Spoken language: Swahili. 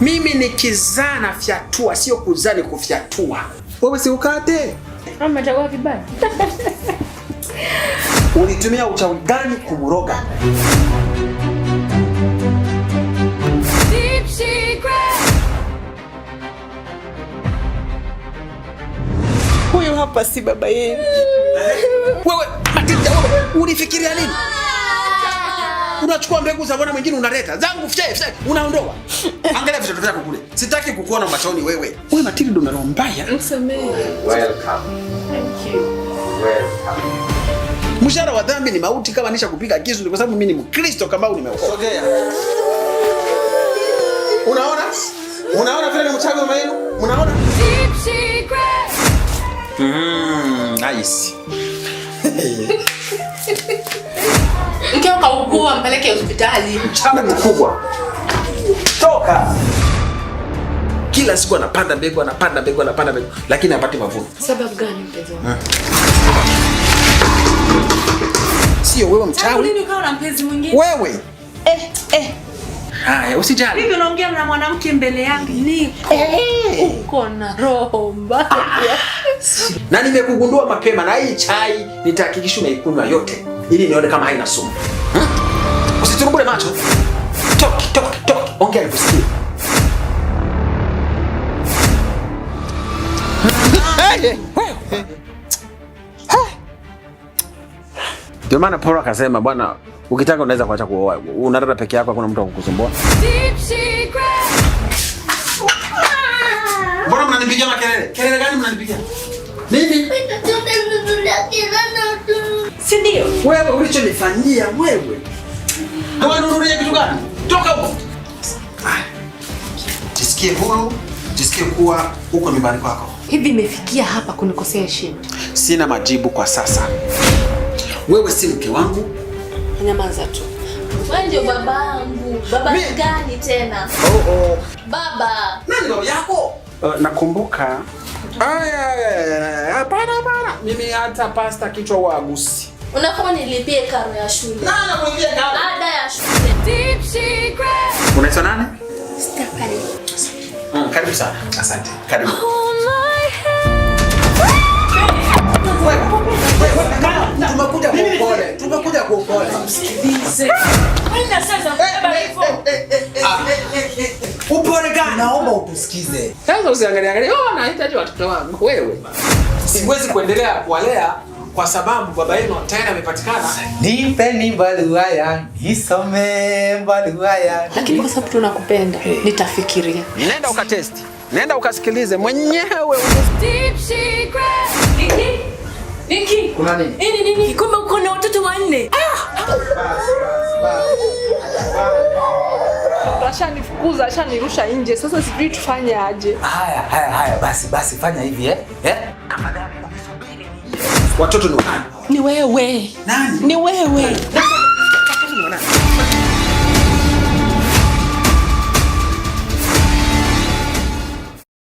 Mimi nikizaa na fyatua, sio kuzaa ni kufyatua. Wewe si ukate. Mama chagua vibaya. Ulitumia uchawi gani kumuroga? Deep secret. Huyu hapa si baba yenu. Wewe Matilda, wewe ulifikiria nini? Unachukua mbegu za bwana mwingine unaleta. Zangu fye, unaondoa. Angalia vitoto vyako kule. Sitaki kukuona machoni wewe. Wewe Matilda una roho mbaya. Msamehe. Welcome. Thank you. Welcome. Mshahara wa dhambi ni mauti, kama nisha kupiga kisu kwa sababu mimi ni Mkristo kama nimeokoka. Sogea. Unaona? Unaona vile ni mchawi wa maenu? Unaona? Deep secret. Nice. Mkeo kaugua, mpeleke hospitali. Mchawi mkubwa. Toka. Kila siku anapanda mbegu, lakini hapati mavuno. Sababu gani mpenzi wangu? Sio wewe mchawi. Lini ukawa na mpenzi mwingine? Wewe. Haya, usijali. Vipi unaongea na mwanamke mbele yangu? Ni uko na roho mbaya. Na nimekugundua mapema, na hii chai nitahakikisha unaikunywa yote ili nione kama haina sumu. Usiturumbule macho. Toki. Ongea nikusikie. Ndio maana Paulo akasema, bwana, ukitaka unaweza kuacha kuoa. Unalala peke yako, hakuna mtu akukusumbua. Deep secret. Mbona mnanipigia makelele? Kelele gani mnanipigia? Nini? Si ndio? Wewe ulichonifanyia wewe. Ndio ununulie kitu gani? Toka huko. Jisikie huru, jisikie kuwa huko nyumbani kwako. Hivi imefikia hapa kunikosea heshima? Sina majibu kwa sasa. Wewe si mke wangu. Nyamaza tu. Wewe ndio babangu. Baba gani tena? Baba. Nani baba yako? Nakumbuka. Hapana. Mimi hata pasta kichwa waagusi. Unafaa nilipie karo ya shule. Nani anakuambia karo? Ada ya shule. Deep secret. Unaitwa nani? Stephanie. Karibu sana. Asante. Karibu. On my head. Tumekuja kwa upole. Msikilize. Haina sasa baba hivyo. Upole gani? Naomba utusikize. Sasa usiangalie, nahitaji watoto wangu wewe. Siwezi kuendelea kuwalea kwa sababu baba yenu tayari amepatikana. Nipeni barua ya, nisome barua ya. Lakini kwa sababu tunakupenda, nitafikiria. Nenda ukatest. Nenda ukasikilize mwenyewe. Deep secret. Niki. Kuna nini? Nini? Kumbe uko na watoto wanne. Ashanifukuza, ashanirusha nje. Sasa sijui tufanye aje. Haya, basi fanya hivi Watoto ni nani? Ni wewe. Nani? Ni wewe.